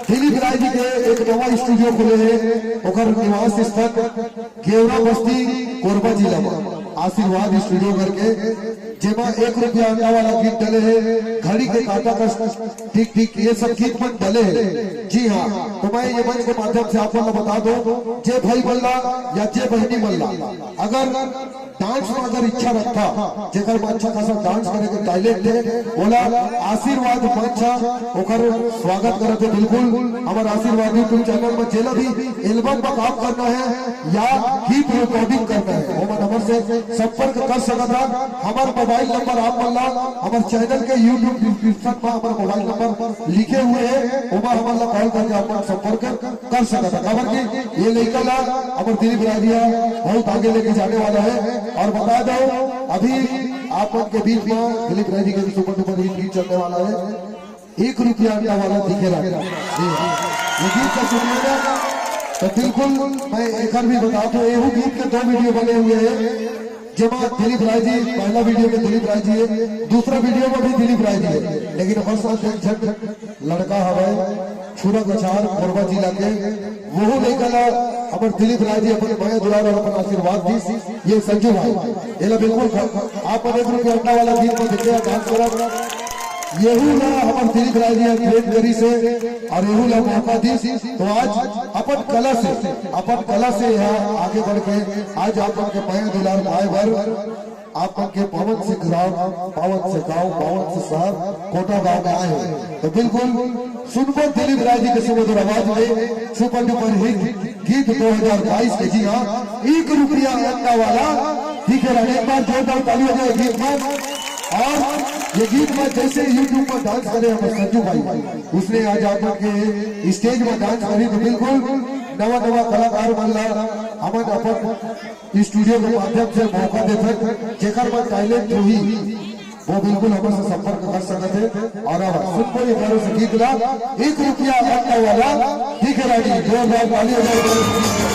दिलीप राय जी के एक नवा स्टूडियो खुले है ओकर निवास स्थल गेवरा बस्ती कोरबा जिला में आशीर्वाद स्टूडियो करके जेमा 1 रुपया अंडा वाला गीत डले है, घड़ी के काटा का ठीक ठीक ये सब गीत मन डले है। जी हाँ, तो मैं ये मंच के माध्यम से आप लोगों को बता दो, जे भाई बल्ला या जे बहनी बल्ला अगर डांस में अगर इच्छा रखता जेकर अच्छा खासा डांस करे के टैलेंट है बोला आशीर्वाद मंच ओकर स्वागत करते बिल्कुल। हमारे आशीर्वाद यूट्यूब चैनल में जेला भी एल्बम का काम करना है या गीत रिकॉर्डिंग करना है वो नंबर से संपर्क कर सकता। हमारा मोबाइल नंबर आप बल्ला हमारे चैनल के यूट्यूब डिस्क्रिप्शन में हमारा मोबाइल नंबर लिखे हुए है वो हमारा कॉल करके आप संपर्क कर सकता। खबर की ये लेकर हमारे दिलीप राजिया बहुत आगे लेके जाने वाला है। और बता दो अभी आप के बीच में दिलीप राय जी के सुपर डुपर हिट गीत चलने वाला है 1 रुपया अंडा वाला दिखेगा। ये गीत का सुनिएगा तो बिल्कुल मैं एक बार भी बता दूं ये गीत के 2 वीडियो बने हुए हैं जमा दिलीप राय जी पहला वीडियो में दिलीप राय जी है, दूसरा वीडियो में भी दिलीप राय जी है। लेकिन हर साथ एक झट लड़का हवा छुरा गछार कोरबा जिला के वो लेकर हमारे दिलीप राय जी अपने भैया दुलार और अपना आशीर्वाद दी। ये संजू भाई ये बिल्कुल आप 1 रुपया अंडा वाला गीत में देखे डांस करा येहू ला हमारे दिलीप राय जी ट्रेन करी से और येहू ला मौका दी। तो आज अपन कला से यहाँ आगे बढ़ के आज आप के भैया दुलार भाई भर आप के पवन से ग्राम पावन से गांव पावन से शहर कोटा गांव में आए हैं। तो बिल्कुल सुनबो दिलीप राय जी के सुमधुर आवाज में सुपर डुपर हिट गीत 2022 के। जी हाँ 1 रुपया अंडा वाला दिखे रहा एक बार जोरदार ताली हो जाए गीत में। और ये गीत में जैसे यूट्यूब पर डांस करे हमारे संजू भाई उसने आज आकर के स्टेज में डांस करी तो बिल्कुल नवा कलाकार बनला हमारे अपन स्टूडियो के माध्यम से मौका देते जेकर में टैलेंट हुई वो बिल्कुल हमसे संपर्क कर सकते। और अब सुनको ये बारों से गीत ला 1 रुपया अंडा वाला दिख रहा जी 2 ताली हो जाए।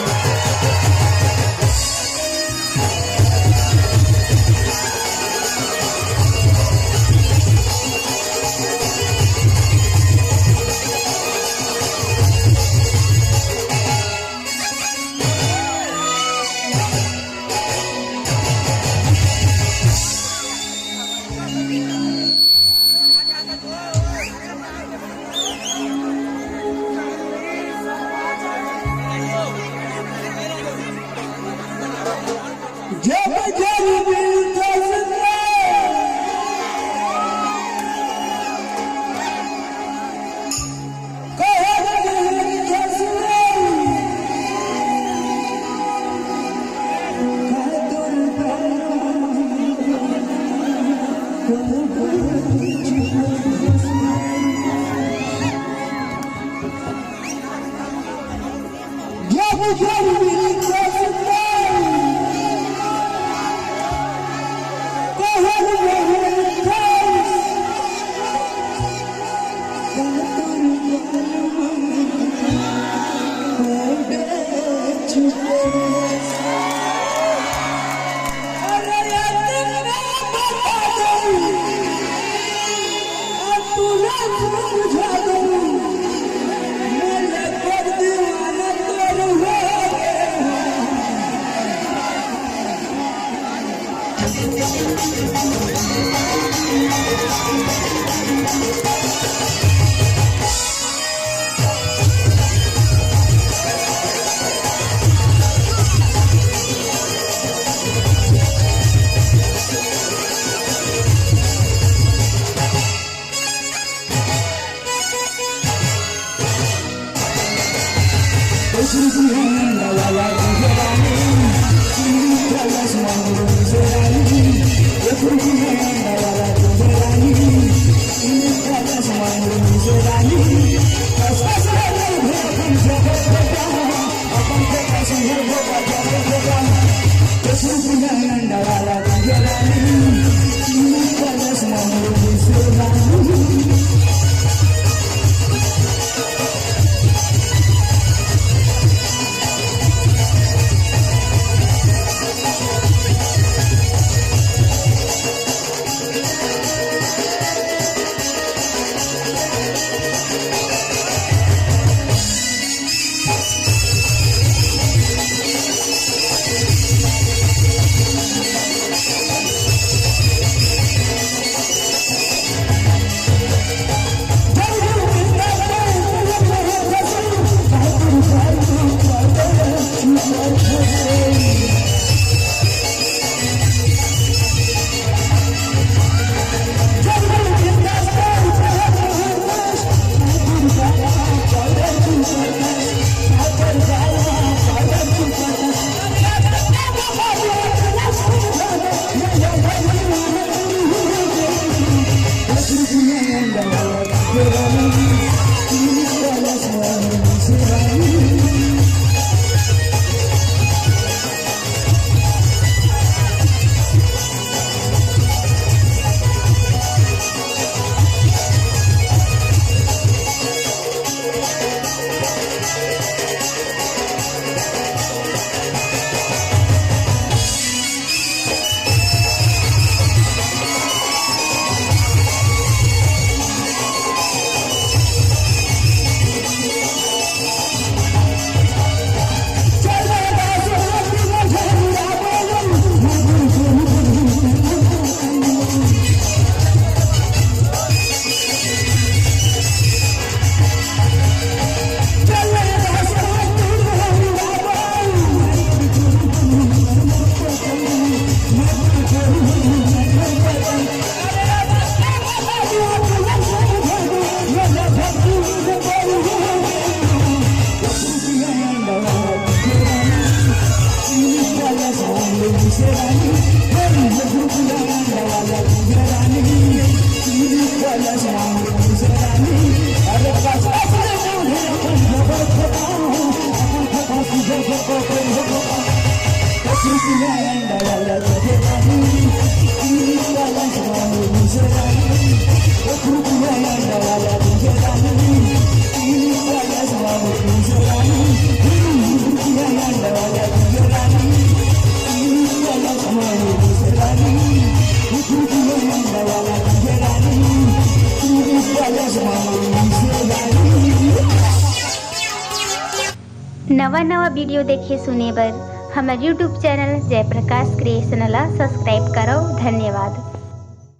नवा वीडियो देखे सुने बर हमारे यूट्यूब चैनल जयप्रकाश क्रिएशन ला सब्सक्राइब करो। धन्यवाद।